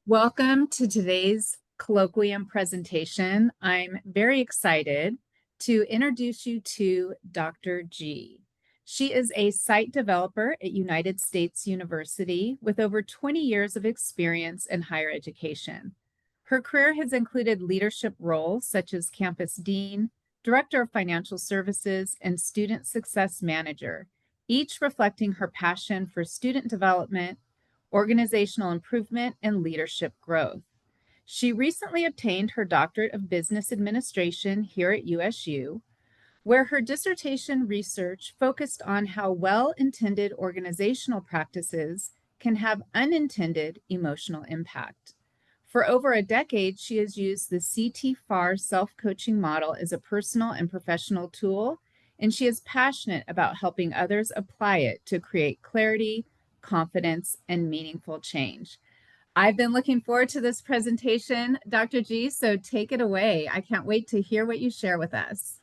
Welcome to today's colloquium presentation. I'm very excited to introduce you to Dr. G. She is a site developer at United States University with over 20 years of experience in higher education. Her career has included leadership roles such as campus dean, director of financial services, and student success manager, each reflecting her passion for student development, organizational improvement, and leadership growth. She recently obtained her doctorate of business administration here at USU, where her dissertation research focused on how well-intended organizational practices can have unintended emotional impact. For over a decade, she has used the CTFAR self-coaching model as a personal and professional tool, and she is passionate about helping others apply it to create clarity, confidence, and meaningful change. I've been looking forward to this presentation, Dr. G, so take it away. I can't wait to hear what you share with us.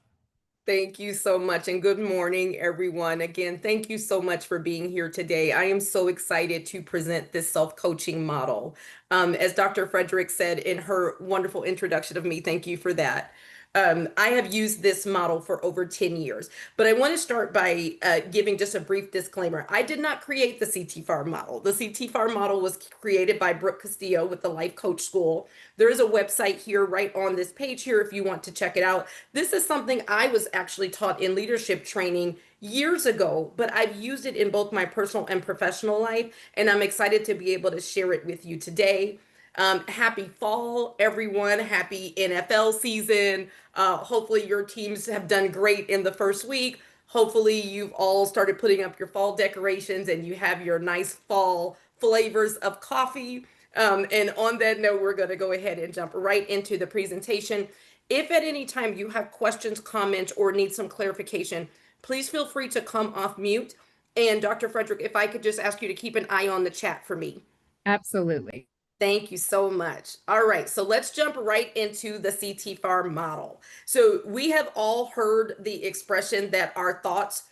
Thank you so much, and good morning, everyone. Again, thank you so much for being here today. I am so excited to present this self-coaching model. As Dr. Frederick said in her wonderful introduction of me, thank you for that. I have used this model for over 10 years, but I want to start by giving just a brief disclaimer. I did not create the CTFAR model. The CTFAR model was created by Brooke Castillo with the Life Coach School. There is a website here right on this page here if you want to check it out. This is something I was actually taught in leadership training years ago, but I've used it in both my personal and professional life, and I'm excited to be able to share it with you today. Happy fall, everyone. Happy NFL season. Hopefully your teams have done great in the first week. Hopefully you've all started putting up your fall decorations and you have your nice fall flavors of coffee. And on that note, we're going to go ahead and jump right into the presentation. If at any time you have questions, comments, or need some clarification, please feel free to come off mute. And Dr. Frederick, if I could just ask you to keep an eye on the chat for me. Absolutely. Thank you so much. All right, so let's jump right into the CTFAR model. So we have all heard the expression that our thoughts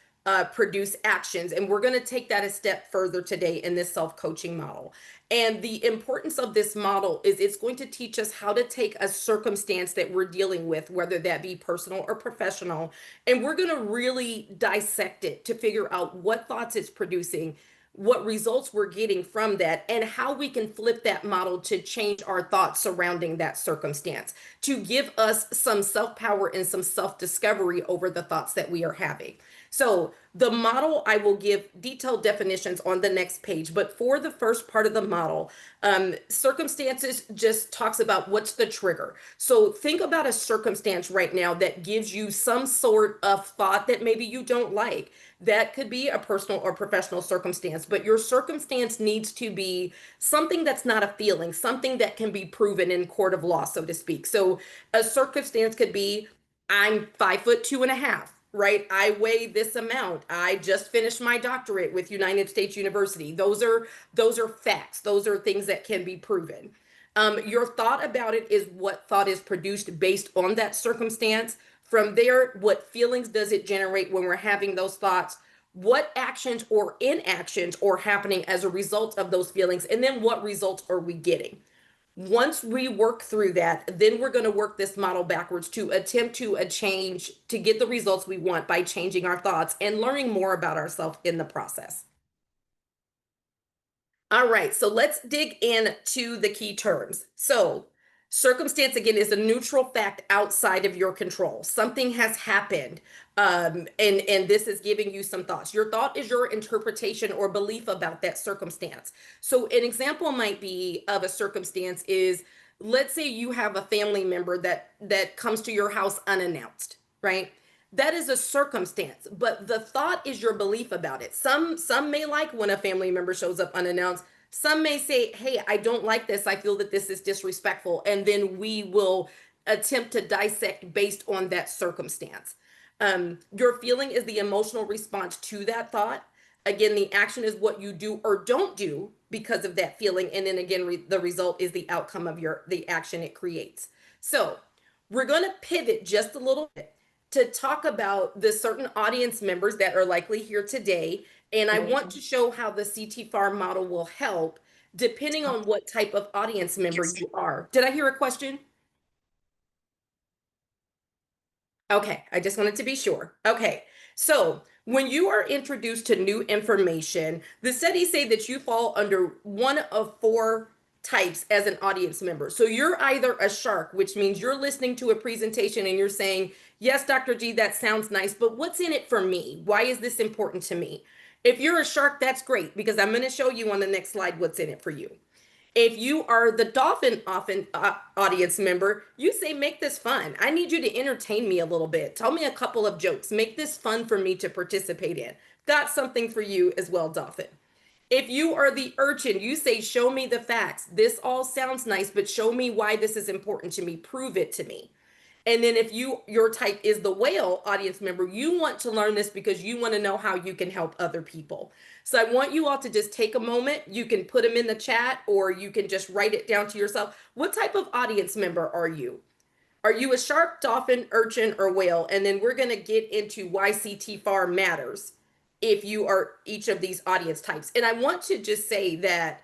produce actions, and we're going to take that a step further today in this self-coaching model. And the importance of this model is it's going to teach us how to take a circumstance that we're dealing with, whether that be personal or professional, and we're going to really dissect it to figure out what thoughts it's producing, what results we're getting from that, and how we can flip that model to change our thoughts surrounding that circumstance, to give us some self-power and some self-discovery over the thoughts that we are having. So the model, I will give detailed definitions on the next page, but for the first part of the model, circumstances just talks about what's the trigger. So think about a circumstance right now that gives you some sort of thought that maybe you don't like. That could be a personal or professional circumstance, but your circumstance needs to be something that's not a feeling, something that can be proven in court of law, so to speak. So a circumstance could be, I'm 5'2.5". Right? I weigh this amount. I just finished my doctorate with United States University. Those are facts. Those are things that can be proven. Your thought about it is what thought is produced based on that circumstance. From there, what feelings does it generate when we're having those thoughts? What actions or inactions are happening as a result of those feelings? And then what results are we getting? Once we work through that, then we're going to work this model backwards to attempt to to get the results we want by changing our thoughts and learning more about ourselves in the process. All right, so let's dig into the key terms. So circumstance, again, is a neutral fact outside of your control. Something has happened, and this is giving you some thoughts. Your thought is your interpretation or belief about that circumstance. So an example might be of a circumstance is, let's say you have a family member that comes to your house unannounced, right? That is a circumstance, but the thought is your belief about it. Some may like when a family member shows up unannounced. Some may say, hey, I don't like this. I feel that this is disrespectful. And then we will attempt to dissect based on that circumstance. Your feeling is the emotional response to that thought. Again, the action is what you do or don't do because of that feeling. And then again, the result is the outcome of the action it creates. So we're going to pivot just a little bit to talk about the certain audience members that are likely here today. And I want to show how the CTFAR model will help depending on what type of audience member you are. Did I hear a question? Okay, I just wanted to be sure. Okay, so when you are introduced to new information, the studies say that you fall under one of four types as an audience member. So you're either a shark, which means you're listening to a presentation and you're saying, yes, Dr. G, that sounds nice, but what's in it for me? Why is this important to me? If you're a shark, that's great because I'm going to show you on the next slide what's in it for you. If you are the dolphin often audience member, you say, make this fun. I need you to entertain me a little bit. Tell me a couple of jokes. Make this fun for me to participate in. Got something for you as well, dolphin. If you are the urchin, you say, show me the facts. This all sounds nice, but show me why this is important to me. Prove it to me. And then if your type is the whale audience member, you want to learn this because you want to know how you can help other people. So I want you all to just take a moment. You can put them in the chat or you can just write it down to yourself. What type of audience member are you? Are you a shark, dolphin, urchin, or whale? And then we're going to get into why CTFAR matters if you are each of these audience types. And I want to just say that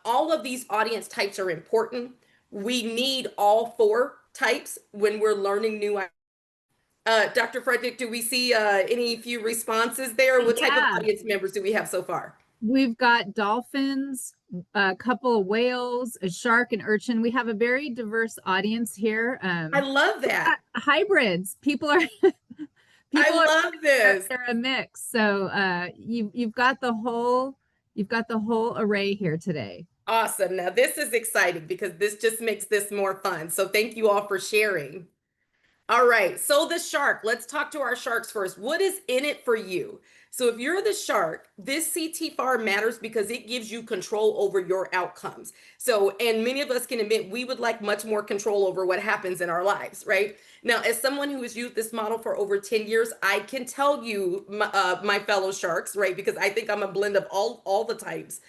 all of these audience types are important. We need all four types when we're learning new. Dr. Frederick, do we see any few responses there? What type of Yeah, audience members do we have so far? we've got dolphins, a couple of whales, a shark, an urchin. We have a very diverse audience here. I love that. Hybrids. I People are love this. they're a mix. So you've got the whole array here today. Awesome. Now, this is exciting because this just makes this more fun. So, thank you all for sharing. All right, so the shark, let's talk to our sharks first. What is in it for you? So if you're the shark, this CTFAR matters because it gives you control over your outcomes. So, and many of us can admit we would like much more control over what happens in our lives, right? Now, as someone who has used this model for over 10 years, I can tell you, my fellow sharks, right? Because I think I'm a blend of all the types.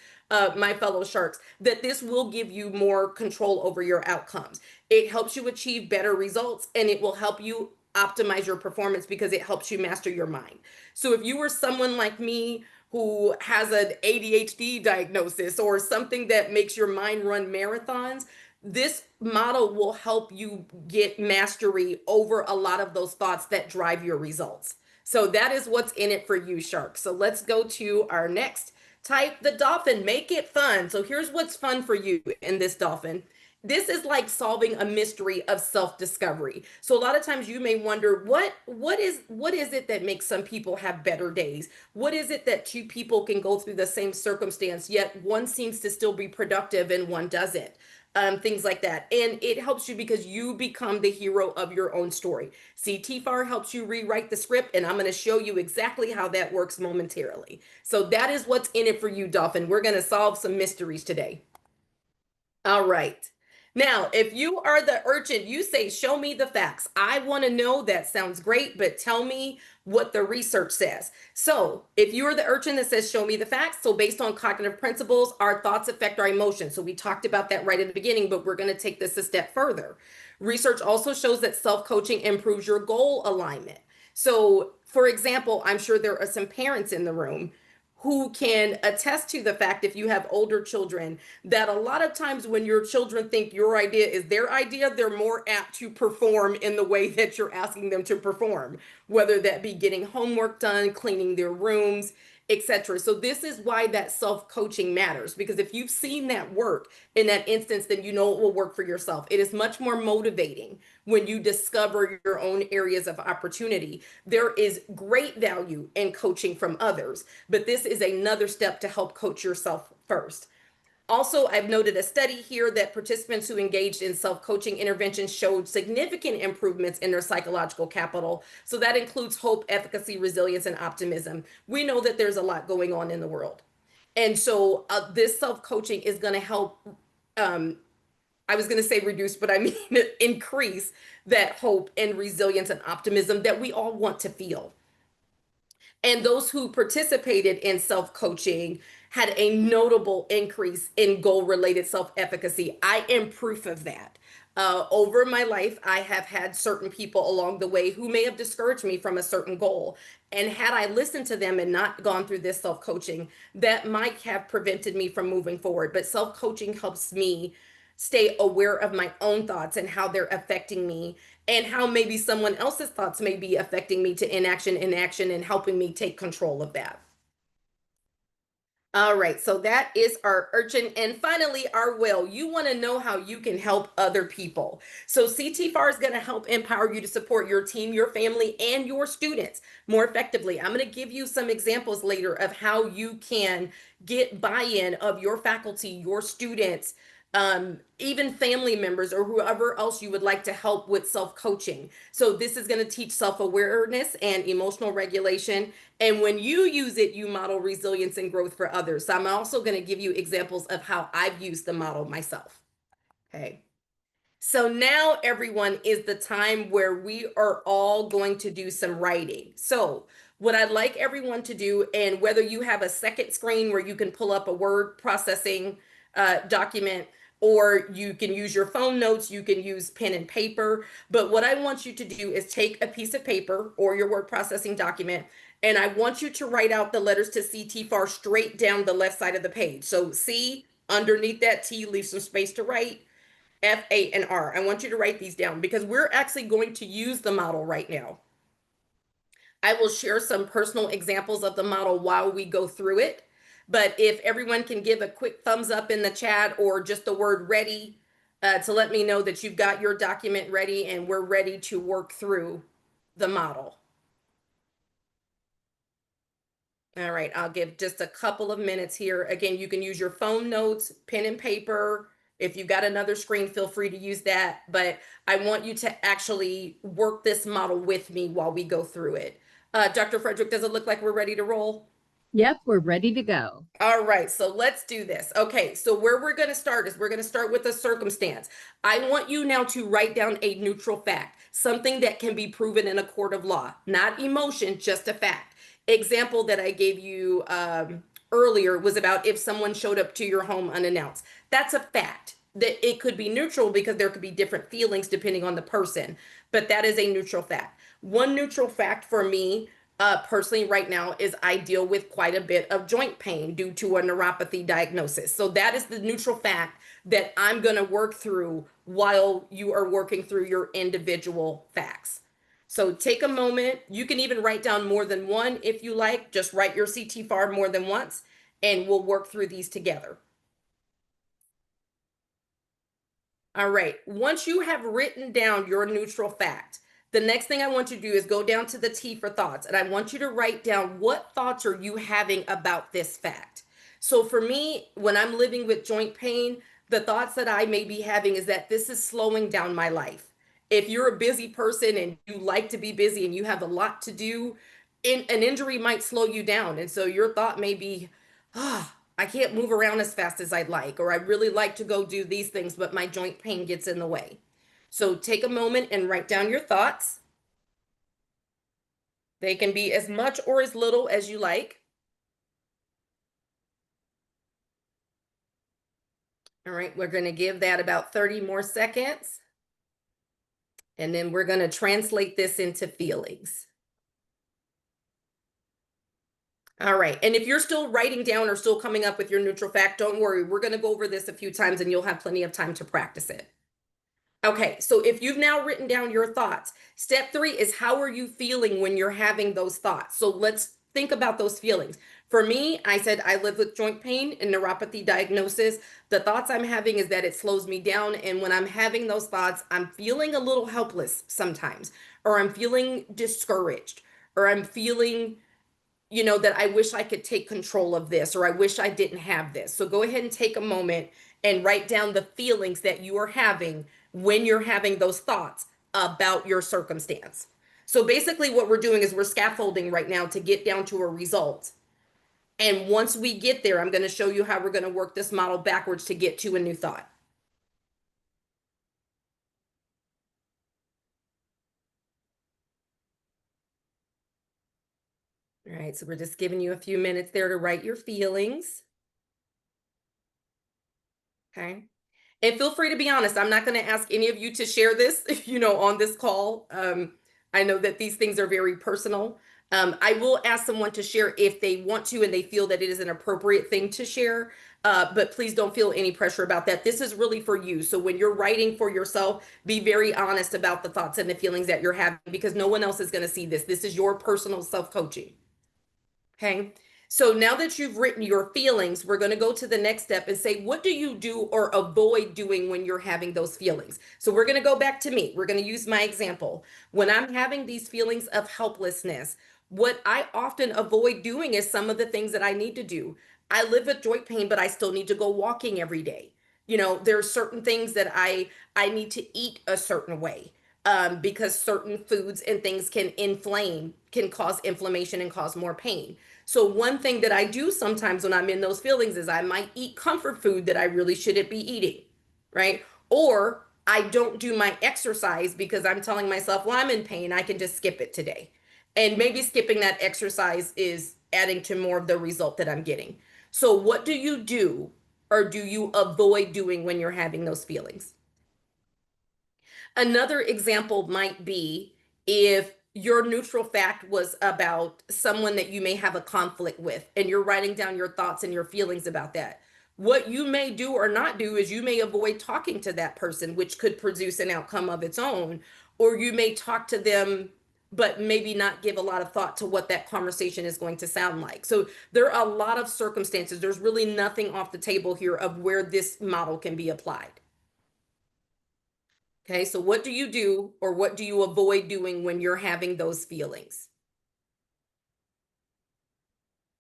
My fellow sharks, that this will give you more control over your outcomes. It helps you achieve better results and it will help you optimize your performance because it helps you master your mind. So if you were someone like me who has an ADHD diagnosis or something that makes your mind run marathons, this model will help you get mastery over a lot of those thoughts that drive your results. So that is what's in it for you, shark. So let's go to our next type, the dolphin. Make it fun. So here's what's fun for you in this dolphin. This is like solving a mystery of self-discovery. So a lot of times you may wonder what is it that makes some people have better days? What is it that two people can go through the same circumstance yet one seems to still be productive and one doesn't? Things like that. And it helps you because you become the hero of your own story. See, TFAR helps you rewrite the script, and I'm going to show you exactly how that works momentarily. So that is what's in it for you, Dolphin. We're going to solve some mysteries today. All right. Now, if you are the urchin, you say, show me the facts. I want to know. That sounds great, but tell me what the research says. So if you are the urchin that says, show me the facts. So based on cognitive principles, our thoughts affect our emotions. So we talked about that right at the beginning, but we're going to take this a step further. Research also shows that self-coaching improves your goal alignment. So for example, I'm sure there are some parents in the room who can attest to the fact, if you have older children, that a lot of times when your children think your idea is their idea, they're more apt to perform in the way that you're asking them to perform, whether that be getting homework done, cleaning their rooms, etc. So this is why that self-coaching matters, because if you've seen that work in that instance, then you know it will work for yourself. It is much more motivating when you discover your own areas of opportunity. There is great value in coaching from others, but this is another step to help coach yourself first. Also, I've noted a study here that participants who engaged in self-coaching interventions showed significant improvements in their psychological capital. So that includes hope, efficacy, resilience, and optimism. We know that there's a lot going on in the world. And so this self-coaching is going to help, I was going to say reduce, but I mean increase that hope and resilience and optimism that we all want to feel. And those who participated in self coaching had a notable increase in goal related self efficacy. I am proof of that. Over my life, I have had certain people along the way who may have discouraged me from a certain goal. And had I listened to them and not gone through this self coaching, that might have prevented me from moving forward. But self coaching helps me stay aware of my own thoughts and how they're affecting me, and how maybe someone else's thoughts may be affecting me to inaction, and helping me take control of that. All right, so that is our urchin. And finally, our whale. You want to know how you can help other people. So CTFAR is going to help empower you to support your team, your family, and your students more effectively. I'm going to give you some examples later of how you can get buy-in of your faculty, your students, even family members or whoever else you would like to help with self-coaching. So this is going to teach self-awareness and emotional regulation. And when you use it, you model resilience and growth for others. So I'm also going to give you examples of how I've used the model myself. Okay. So now, everyone, is the time where we are all going to do some writing. So what I'd like everyone to do, and whether you have a second screen where you can pull up a word processing document, or you can use your phone notes, you can use pen and paper. But what I want you to do is take a piece of paper or your word processing document, and I want you to write out the letters to CTFAR straight down the left side of the page. So C, underneath that T, leave some space to write. F, A, and R. I want you to write these down because we're actually going to use the model right now. I will share some personal examples of the model while we go through it. But if everyone can give a quick thumbs up in the chat, or just the word ready, to let me know that you've got your document ready and we're ready to work through the model. All right, I'll give just a couple of minutes here. Again, you can use your phone notes, pen and paper. If you've got another screen, feel free to use that. But I want you to actually work this model with me while we go through it. Dr. Frederick, does it look like we're ready to roll? Yep, we're ready to go. All right, so let's do this. Okay, so where we're going to start is we're going to start with a circumstance. I want you now to write down a neutral fact, something that can be proven in a court of law, not emotion, just a fact. Example that I gave you earlier was about if someone showed up to your home unannounced. That's a fact. That it could be neutral because there could be different feelings depending on the person, but that is a neutral fact. One neutral fact for me personally right now is I deal with quite a bit of joint pain due to a neuropathy diagnosis. So that is the neutral fact that I'm going to work through while you are working through your individual facts. So take a moment. You can even write down more than one if you like. Just write your CTFAR more than once, and we'll work through these together. All right. Once you have written down your neutral fact, the next thing I want you to do is go down to the T for thoughts. And I want you to write down what thoughts are you having about this fact. So for me, when I'm living with joint pain, the thoughts that I may be having is that this is slowing down my life. If you're a busy person and you like to be busy and you have a lot to do, an injury might slow you down. And so your thought may be, ah, I can't move around as fast as I'd like, or I really like to go do these things, but my joint pain gets in the way. So take a moment and write down your thoughts. They can be as much or as little as you like. All right, we're going to give that about 30 more seconds. And then we're going to translate this into feelings. All right, and if you're still writing down or still coming up with your neutral fact, don't worry. We're going to go over this a few times and you'll have plenty of time to practice it. Okay, so if you've now written down your thoughts, step 3 is how are you feeling when you're having those thoughts? So let's think about those feelings. For me, I said I live with joint pain and neuropathy diagnosis. The thoughts I'm having is that it slows me down. And when I'm having those thoughts, I'm feeling a little helpless sometimes, or I'm feeling discouraged, or I'm feeling that I wish I could take control of this, or I wish I didn't have this. So go ahead and take a moment and write down the feelings that you are having when you're having those thoughts about your circumstance. So basically what we're doing is we're scaffolding right now to get down to a result. And once we get there, I'm going to show you how we're going to work this model backwards to get to a new thought. All right. right, so we're just giving you a few minutes there to write your feelings. Okay. And feel free to be honest. I'm not going to ask any of you to share this, on this call. I know that these things are very personal. I will ask someone to share if they want to and they feel that it is an appropriate thing to share. But please don't feel any pressure about that. This is really for you. So when you're writing for yourself, be very honest about the thoughts and the feelings that you're having because no one else is going to see this. This is your personal self-coaching. Okay. So now that you've written your feelings, we're going to go to the next step and say, what do you do or avoid doing when you're having those feelings? So we're going to go back to me. We're going to use my example. When I'm having these feelings of helplessness, what I often avoid doing is some of the things that I need to do. I live with joint pain, but I still need to go walking every day. There are certain things that I need to eat a certain way. Because certain foods and things can cause inflammation and cause more pain. So one thing that I do sometimes when I'm in those feelings is I might eat comfort food that I really shouldn't be eating, right? Or I don't do my exercise because I'm telling myself, well, I'm in pain, I can just skip it today. And maybe skipping that exercise is adding to more of the result that I'm getting. So what do you do or do you avoid doing when you're having those feelings? Another example might be if your neutral fact was about someone that you may have a conflict with, and you're writing down your thoughts and your feelings about that. What you may do or not do is you may avoid talking to that person, which could produce an outcome of its own, or you may talk to them, but maybe not give a lot of thought to what that conversation is going to sound like. So there are a lot of circumstances. There's really nothing off the table here of where this model can be applied. Okay, so what do you do or what do you avoid doing when you're having those feelings?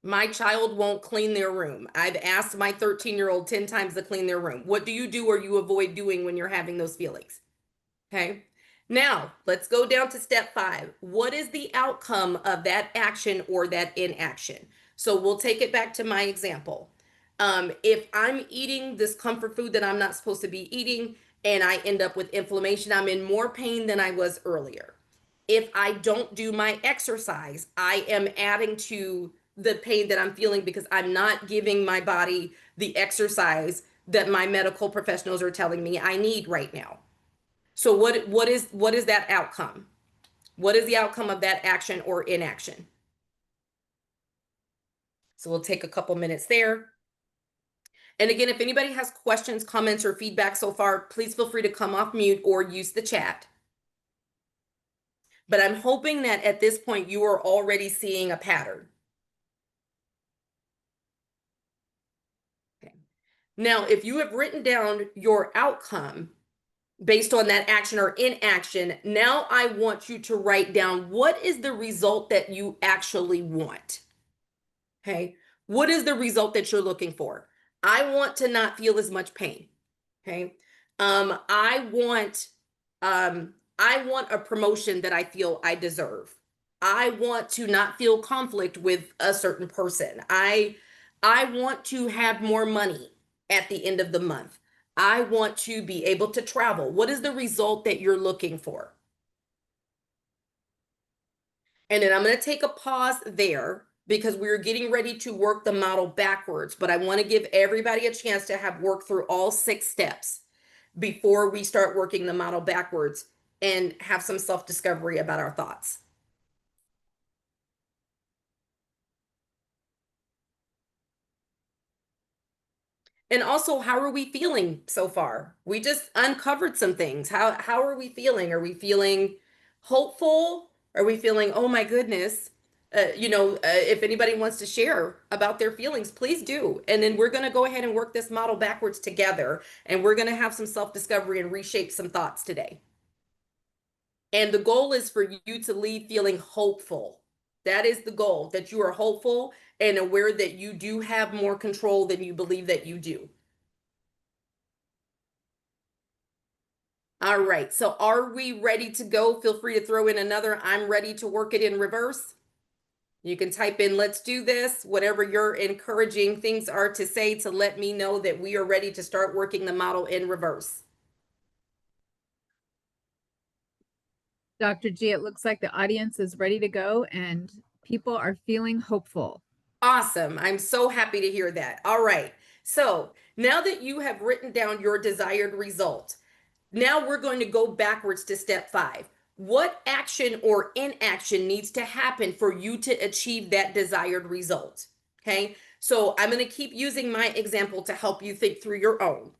My child won't clean their room. I've asked my 13-year-old 10 times to clean their room. What do you do or you avoid doing when you're having those feelings? Okay, now let's go down to step 5. What is the outcome of that action or that inaction? So we'll take it back to my example. If I'm eating this comfort food that I'm not supposed to be eating and I end up with inflammation, I'm in more pain than I was earlier. If I don't do my exercise, I am adding to the pain that I'm feeling because I'm not giving my body the exercise that my medical professionals are telling me I need right now. So what is that outcome? What is the outcome of that action or inaction? So we'll take a couple minutes there. And again, if anybody has questions, comments, or feedback so far, please feel free to come off mute or use the chat. But I'm hoping that at this point you are already seeing a pattern. Okay. Now, if you have written down your outcome based on that action or inaction, now I want you to write down what is the result that you actually want. Okay. What is the result that you're looking for? I want to not feel as much pain. Okay. I want a promotion that I feel I deserve. I want to not feel conflict with a certain person. I want to have more money at the end of the month. I want to be able to travel. What is the result that you're looking for? And then I'm going to take a pause there because we're getting ready to work the model backwards, but I want to give everybody a chance to have worked through all 6 steps before we start working the model backwards and have some self-discovery about our thoughts. And also, how are we feeling so far? We just uncovered some things. How are we feeling? Are we feeling hopeful? Are we feeling, oh my goodness? If anybody wants to share about their feelings, please do. And then we're going to go ahead and work this model backwards together. And we're going to have some self-discovery and reshape some thoughts today. And the goal is for you to leave feeling hopeful. That is the goal, that you are hopeful and aware that you do have more control than you believe that you do. All right, so are we ready to go? Feel free to throw in another, I'm ready to work it in reverse. You can type in, let's do this, whatever your encouraging things are to say to let me know that we are ready to start working the model in reverse. Dr. G, it looks like the audience is ready to go and People are feeling hopeful. Awesome. I'm so happy to hear that. All right. So now that you have written down your desired result, now we're going to go backwards to step 5. What action or inaction needs to happen for you to achieve that desired result? Okay. So I'm going to keep using my example to help you think through your own.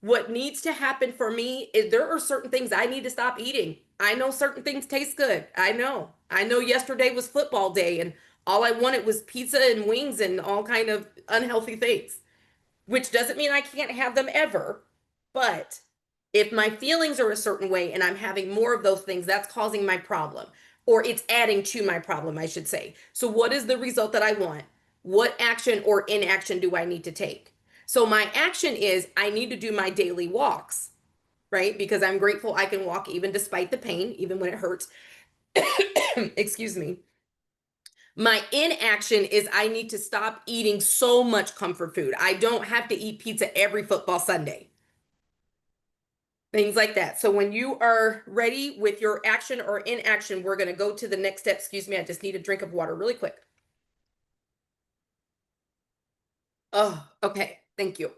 What needs to happen for me is there are certain things I need to stop eating. I know certain things taste good. I know. I know yesterday was football day and all I wanted was pizza and wings and all kind of unhealthy things, which doesn't mean I can't have them ever. But if my feelings are a certain way and I'm having more of those things, that's causing my problem, or it's adding to my problem, I should say. So, what is the result that I want? What action or inaction do I need to take? So, my action is I need to do my daily walks, right? Because I'm grateful I can walk even despite the pain, even when it hurts. Excuse me. My inaction is I need to stop eating so much comfort food. I don't have to eat pizza every football Sunday. Things like that. So when you are ready with your action or inaction, we're going to go to the next step. Excuse me, I just need a drink of water really quick. Oh, okay. Thank you.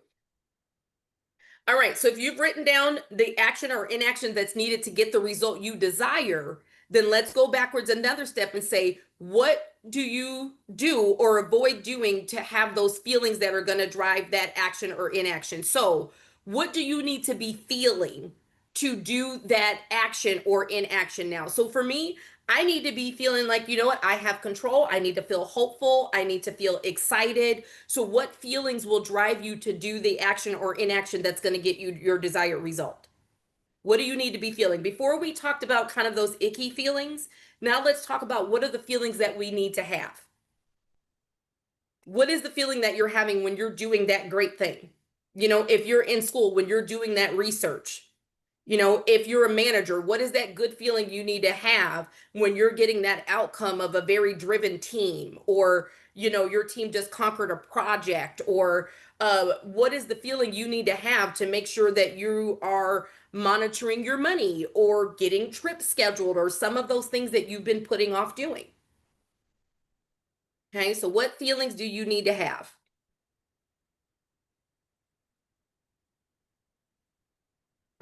All right. So if you've written down the action or inaction that's needed to get the result you desire, then let's go backwards another step and say, what do you do or avoid doing to have those feelings that are going to drive that action or inaction? So, what do you need to be feeling to do that action or inaction now? So, for me, I need to be feeling like, you know what, I have control. I need to feel hopeful. I need to feel excited. So, what feelings will drive you to do the action or inaction that's going to get you your desired result? What do you need to be feeling? Before we talked about kind of those icky feelings, now let's talk about what are the feelings that we need to have. What is the feeling that you're having when you're doing that great thing? You know, if you're in school, when you're doing that research, you know, if you're a manager, what is that good feeling you need to have when you're getting that outcome of a very driven team, or, you know, your team just conquered a project, or what is the feeling you need to have to make sure that you are monitoring your money or getting trips scheduled or some of those things that you've been putting off doing? Okay, so what feelings do you need to have?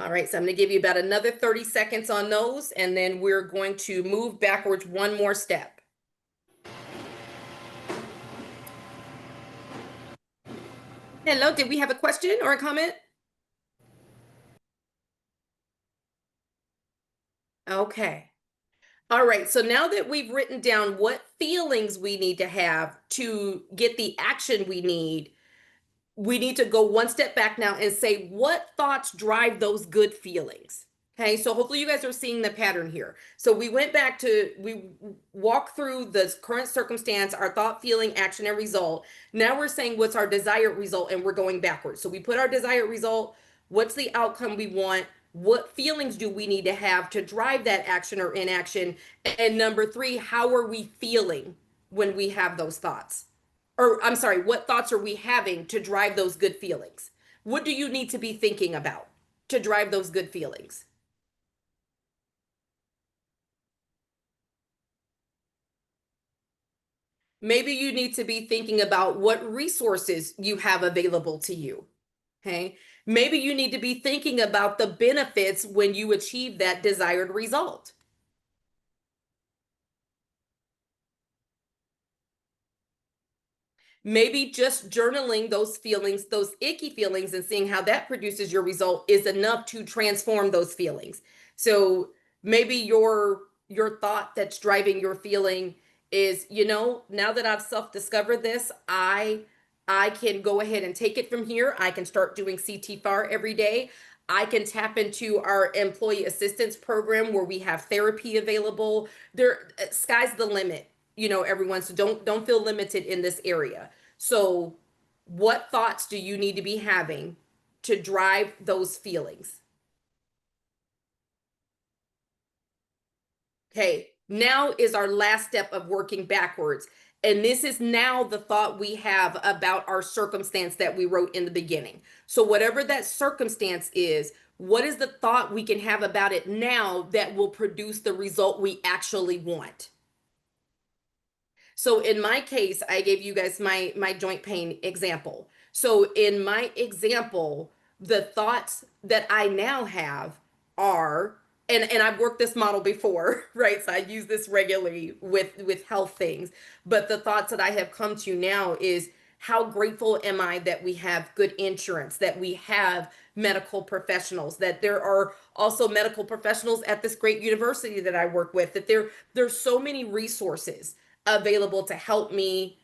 All right, so I'm going to give you about another 30 seconds on those, and then we're going to move backwards one more step. Hello, did we have a question or a comment? Okay. All right, so now that we've written down what feelings we need to have to get the action we need to go one step back now and say what thoughts drive those good feelings. Okay, so hopefully you guys are seeing the pattern here. So we walk through the current circumstance, our thought, feeling, action, and result. Now we're saying what's our desired result, and we're going backwards. So we put our desired result, what's the outcome we want, what feelings do we need to have to drive that action or inaction, and number 3, how are we feeling when we have those thoughts? Or I'm sorry, what thoughts are we having to drive those good feelings? What do you need to be thinking about to drive those good feelings? Maybe you need to be thinking about what resources you have available to you. Okay. Maybe you need to be thinking about the benefits when you achieve that desired result. Maybe just journaling those feelings, those icky feelings, and seeing how that produces your result is enough to transform those feelings. So maybe your thought that's driving your feeling is, you know, now that I've self-discovered this, I can go ahead and take it from here. I can start doing CTFAR every day. I can tap into our employee assistance program where we have therapy available. There, sky's the limit, you know, everyone. So don't feel limited in this area. So what thoughts do you need to be having to drive those feelings? Okay, now is our last step of working backwards. And this is now the thought we have about our circumstance that we wrote in the beginning. So, whatever that circumstance is, what is the thought we can have about it now that will produce the result we actually want? So in my case, I gave you guys my joint pain example. So in my example, the thoughts that I now have are, and I've worked this model before, right? So I use this regularly with health things. But the thoughts that I have come to now is, how grateful am I that we have good insurance, that we have medical professionals, that there are also medical professionals at this great university that I work with, that there's so many resources available to help me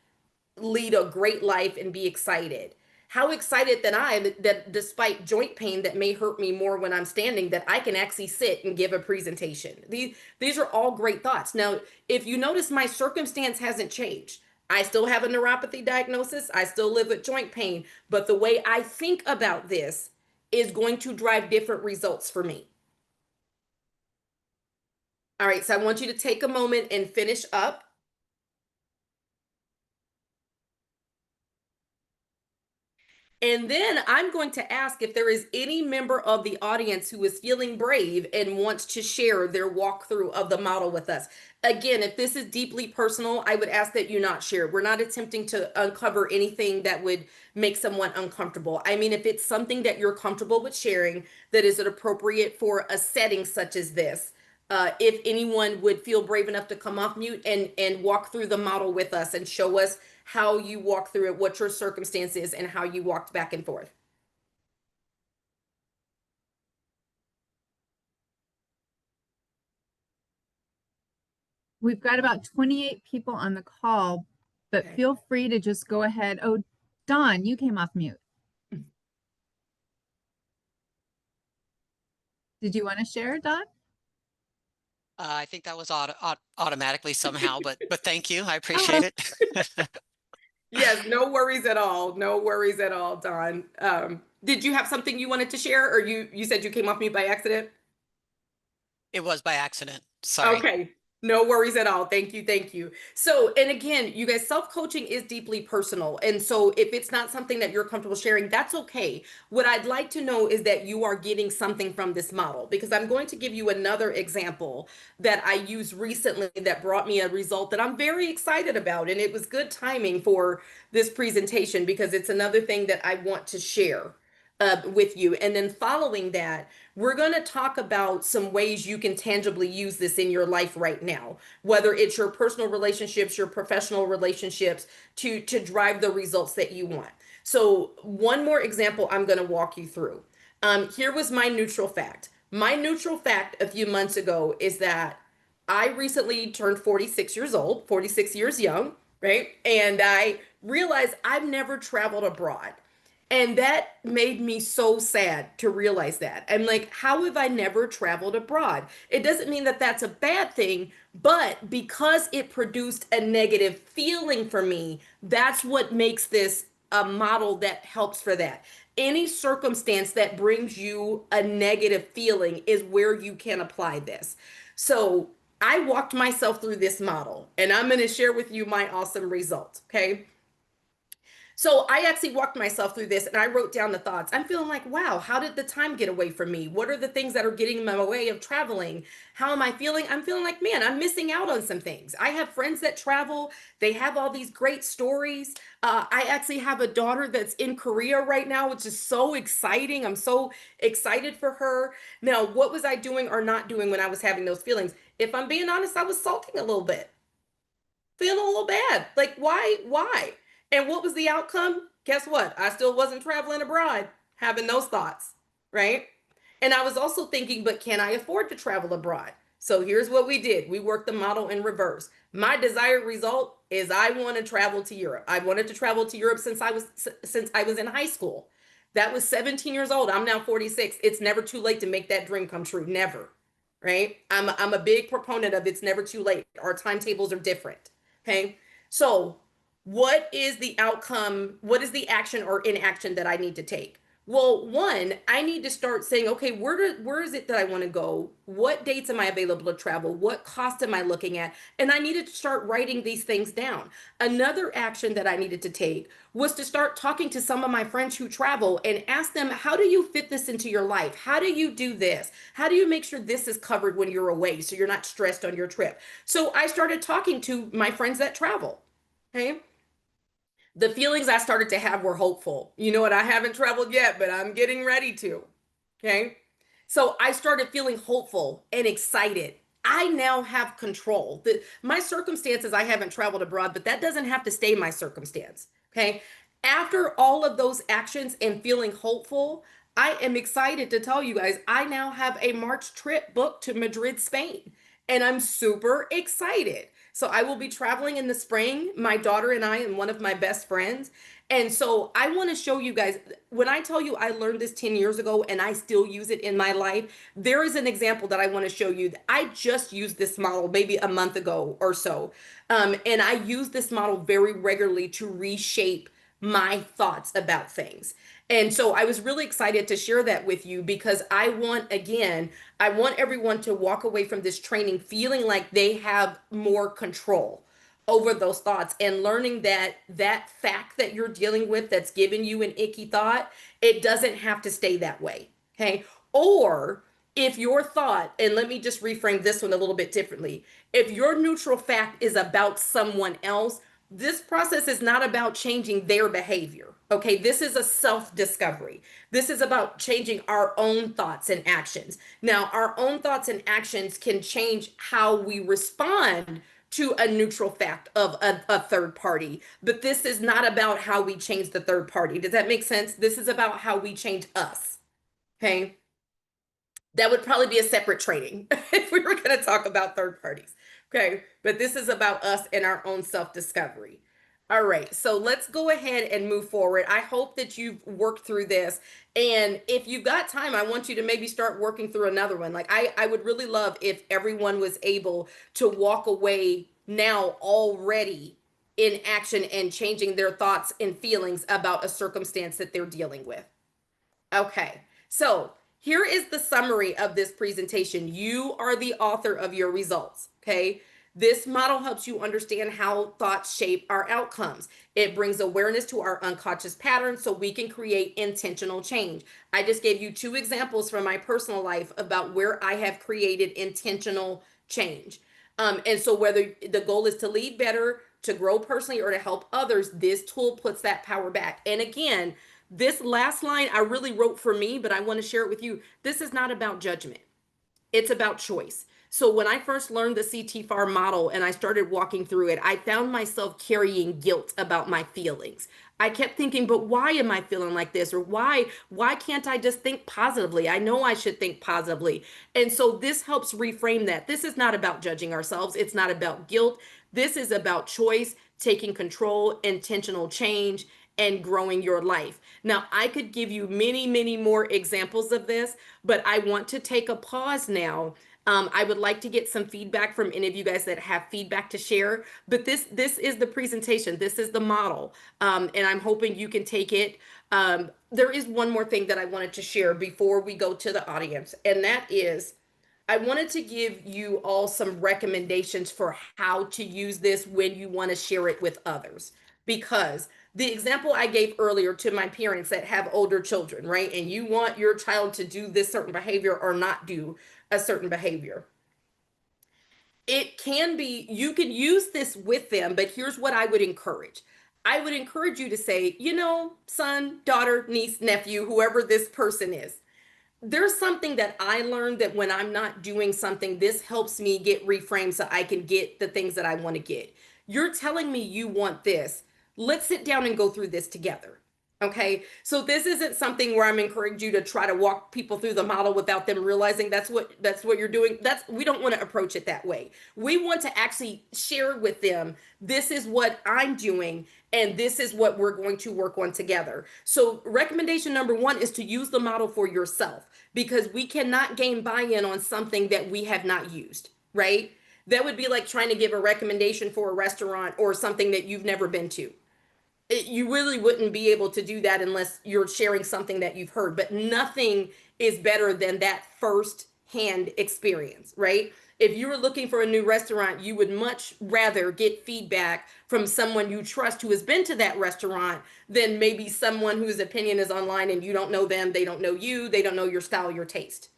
lead a great life and be excited. How excited that I am that despite joint pain that may hurt me more when I'm standing, that I can actually sit and give a presentation. These are all great thoughts. Now, if you notice, my circumstance hasn't changed. I still have a neuropathy diagnosis. I still live with joint pain, but the way I think about this is going to drive different results for me. All right, so I want you to take a moment and finish up. And then I'm going to ask if there is any member of the audience who is feeling brave and wants to share their walkthrough of the model with us. Again, if this is deeply personal, I would ask that you not share. We're not attempting to uncover anything that would make someone uncomfortable. I mean, if it's something that you're comfortable with sharing that is appropriate for a setting such as this, if anyone would feel brave enough to come off mute and walk through the model with us and show us how you walk through it, what your circumstance is, and how you walked back and forth. We've got about 28 people on the call, but Okay. feel free to just go ahead. Oh, Dawn, you came off mute. Did you want to share, Dawn? I think that was automatically somehow, but thank you. I Uh, appreciate it. yes, no worries at all. No worries at all, Don. Did you have something you wanted to share, or you said you came off mute by accident? It was by accident. Sorry. Okay. No worries at all. Thank you. Thank you. So, and again, you guys, self-coaching is deeply personal. And so if it's not something that you're comfortable sharing, that's okay. What I'd like to know is that you are getting something from this model, because I'm going to give you another example that I used recently that brought me a result that I'm very excited about. And it was good timing for this presentation because it's another thing that I want to share with you. And then following that, we're going to talk about some ways you can tangibly use this in your life right now, whether it's your personal relationships, your professional relationships, to drive the results that you want. So one more example I'm going to walk you through. Here was my neutral fact. My neutral fact a few months ago is that I recently turned 46 years old, 46 years young, right? And I realized I've never traveled abroad. And that made me so sad to realize that. I'm like, how have I never traveled abroad? It doesn't mean that that's a bad thing, but because it produced a negative feeling for me, that's what makes this a model that helps for that. Any circumstance that brings you a negative feeling is where you can apply this. So I walked myself through this model, and I'm going to share with you my awesome results. Okay. So I actually walked myself through this and I wrote down the thoughts. I'm feeling like, wow, how did the time get away from me? What are the things that are getting in my way of traveling? How am I feeling? I'm feeling like, man, I'm missing out on some things. I have friends that travel, they have all these great stories. I actually have a daughter that's in Korea right now, which is so exciting. I'm so excited for her. Now, what was I doing or not doing when I was having those feelings? If I'm being honest, I was sulking a little bit, feeling a little bad. Like, why? And what was the outcome? Guess what? I still wasn't traveling abroad, having those thoughts, right? And I was also thinking, but can I afford to travel abroad? So here's what we did. We worked the model in reverse. My desired result is I want to travel to Europe. I wanted to travel to Europe since I was in high school. That was 17 years old. I'm now 46. It's never too late to make that dream come true. Never. Right? I'm a big proponent of it's never too late. Our timetables are different. Okay. So what is the outcome? What is the action or inaction that I need to take? Well, one, I need to start saying, okay, where is it that I want to go? What dates am I available to travel? What cost am I looking at? And I needed to start writing these things down. Another action that I needed to take was to start talking to some of my friends who travel and ask them, how do you fit this into your life? How do you do this? How do you make sure this is covered when you're away so you're not stressed on your trip? So I started talking to my friends that travel. Okay. The feelings I started to have were hopeful. You know what? I haven't traveled yet, but I'm getting ready to. Okay. So I started feeling hopeful and excited. I now have control. My circumstances, I haven't traveled abroad, but that doesn't have to stay my circumstance. Okay. After all of those actions and feeling hopeful, I am excited to tell you guys I now have a March trip booked to Madrid, Spain, and I'm super excited. So I will be traveling in the spring, my daughter and I, and one of my best friends. And so I want to show you guys, when I tell you I learned this 10 years ago and I still use it in my life, there is an example that I want to show you. I just used this model maybe a month ago or so. And I use this model very regularly to reshape my thoughts about things. And so I was really excited to share that with you because I want everyone to walk away from this training feeling like they have more control over those thoughts and learning that that fact that you're dealing with that's giving you an icky thought, it doesn't have to stay that way. Okay. Or if your thought, and let me just reframe this one a little bit differently, if your neutral fact is about someone else, this process is not about changing their behavior. Okay, this is a self discovery. This is about changing our own thoughts and actions. Now, our own thoughts and actions can change how we respond to a neutral fact of a third party, but this is not about how we change the third party. Does that make sense? This is about how we change us. Okay, that would probably be a separate training if we were going to talk about third parties. Okay, but this is about us and our own self discovery. All right, so let's go ahead and move forward. I hope that you've worked through this. And if you've got time, I want you to maybe start working through another one. Like, I would really love if everyone was able to walk away now already in action and changing their thoughts and feelings about a circumstance that they're dealing with. Okay, so here is the summary of this presentation. You are the author of your results, okay? This model helps you understand how thoughts shape our outcomes. It brings awareness to our unconscious patterns so we can create intentional change. I just gave you two examples from my personal life about where I have created intentional change. And so whether the goal is to lead better, to grow personally, or to help others, this tool puts that power back. And again, this last line I really wrote for me, but I want to share it with you. This is not about judgment. It's about choice. So when I first learned the CTFAR model and I started walking through it, I found myself carrying guilt about my feelings. I kept thinking, but why am I feeling like this? Or why can't I just think positively? I know I should think positively. And so this helps reframe that. This is not about judging ourselves. It's not about guilt. This is about choice, taking control, intentional change, and growing your life. Now, I could give you many, many more examples of this, but I want to take a pause now. I would like to get some feedback from any of you guys that have feedback to share, but this is the presentation. This is the model, and I'm hoping you can take it. There is one more thing that I wanted to share before we go to the audience, and that is I wanted to give you all some recommendations for how to use this when you want to share it with others. Because the example I gave earlier to my parents that have older children, right? And you want your child to do this certain behavior or not do a certain behavior. It can be, you can use this with them, but here's what I would encourage. I would encourage you to say, you know, son, daughter, niece, nephew, whoever this person is, there's something that I learned that when I'm not doing something, this helps me get reframed so I can get the things that I want to get. You're telling me you want this. Let's sit down and go through this together. Okay. So this isn't something where I'm encouraging you to try to walk people through the model without them realizing that's what you're doing. We don't want to approach it that way. We want to actually share with them, this is what I'm doing and this is what we're going to work on together. So recommendation number one is to use the model for yourself because we cannot gain buy-in on something that we have not used, right? That would be like trying to give a recommendation for a restaurant or something that you've never been to. You really wouldn't be able to do that unless you're sharing something that you've heard, but nothing is better than that first hand experience, right? If you were looking for a new restaurant, you would much rather get feedback from someone you trust who has been to that restaurant than maybe someone whose opinion is online and you don't know them, they don't know you, they don't know your style, your taste.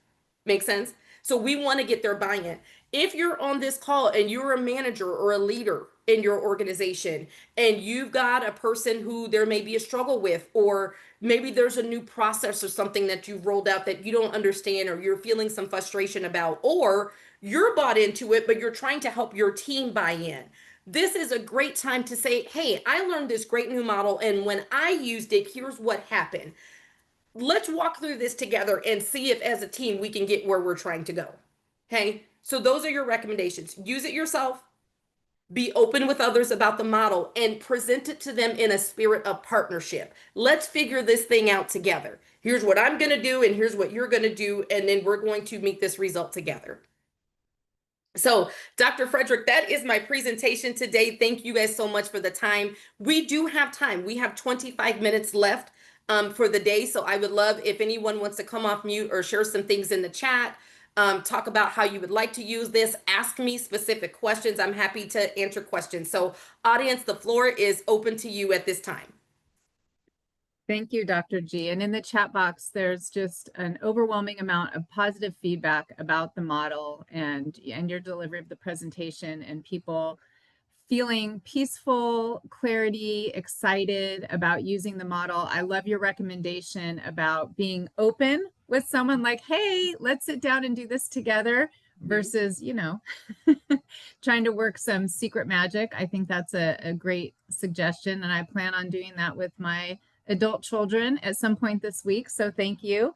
Make sense? So we want to get their buy-in. If you're on this call and you're a manager or a leader in your organization and you've got a person who there may be a struggle with, or maybe there's a new process or something that you've rolled out that you don't understand, or you're feeling some frustration about, or you're bought into it, but you're trying to help your team buy in. This is a great time to say, hey, I learned this great new model, and when I used it, here's what happened. Let's walk through this together and see if as a team we can get where we're trying to go. Okay, so those are your recommendations. Use it yourself, be open with others about the model, and present it to them in a spirit of partnership. Let's figure this thing out together. Here's what I'm going to do, and here's what you're going to do, and then we're going to meet this result together. So, Dr. Frederick, that is my presentation today. Thank you guys so much for the time. We do have time. We have 25 minutes left for the day. So I would love if anyone wants to come off mute or share some things in the chat, talk about how you would like to use this, ask me specific questions. I'm happy to answer questions. So audience, the floor is open to you at this time. Thank you, Dr. G. And in the chat box, there's just an overwhelming amount of positive feedback about the model and your delivery of the presentation, and people feeling peaceful, clarity, excited about using the model. I love your recommendation about being open with someone, like, hey, let's sit down and do this together, versus, you know, trying to work some secret magic. I think that's a great suggestion, and I plan on doing that with my adult children at some point this week. So thank you.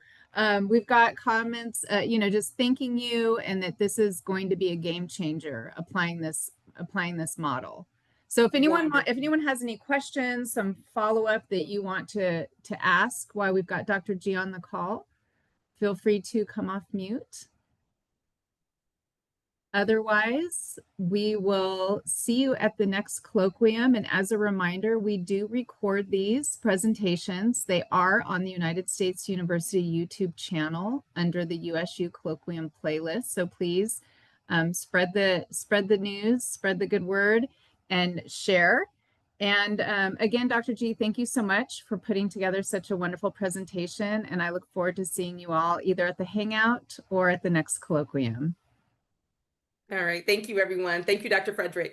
We've got comments, you know, just thanking you, and that this is going to be a game changer applying this model. So if anyone has any questions, some follow-up that you want to ask while we've got Dr. G on the call, feel free to come off mute. Otherwise, we will see you at the next colloquium. And as a reminder, we do record these presentations. They are on the United States University YouTube channel under the USU Colloquium playlist. So please spread the news, spread the good word, and share. And again, Dr. G, thank you so much for putting together such a wonderful presentation. And I look forward to seeing you all either at the Hangout or at the next colloquium. All right. Thank you, everyone. Thank you, Dr. Frederick.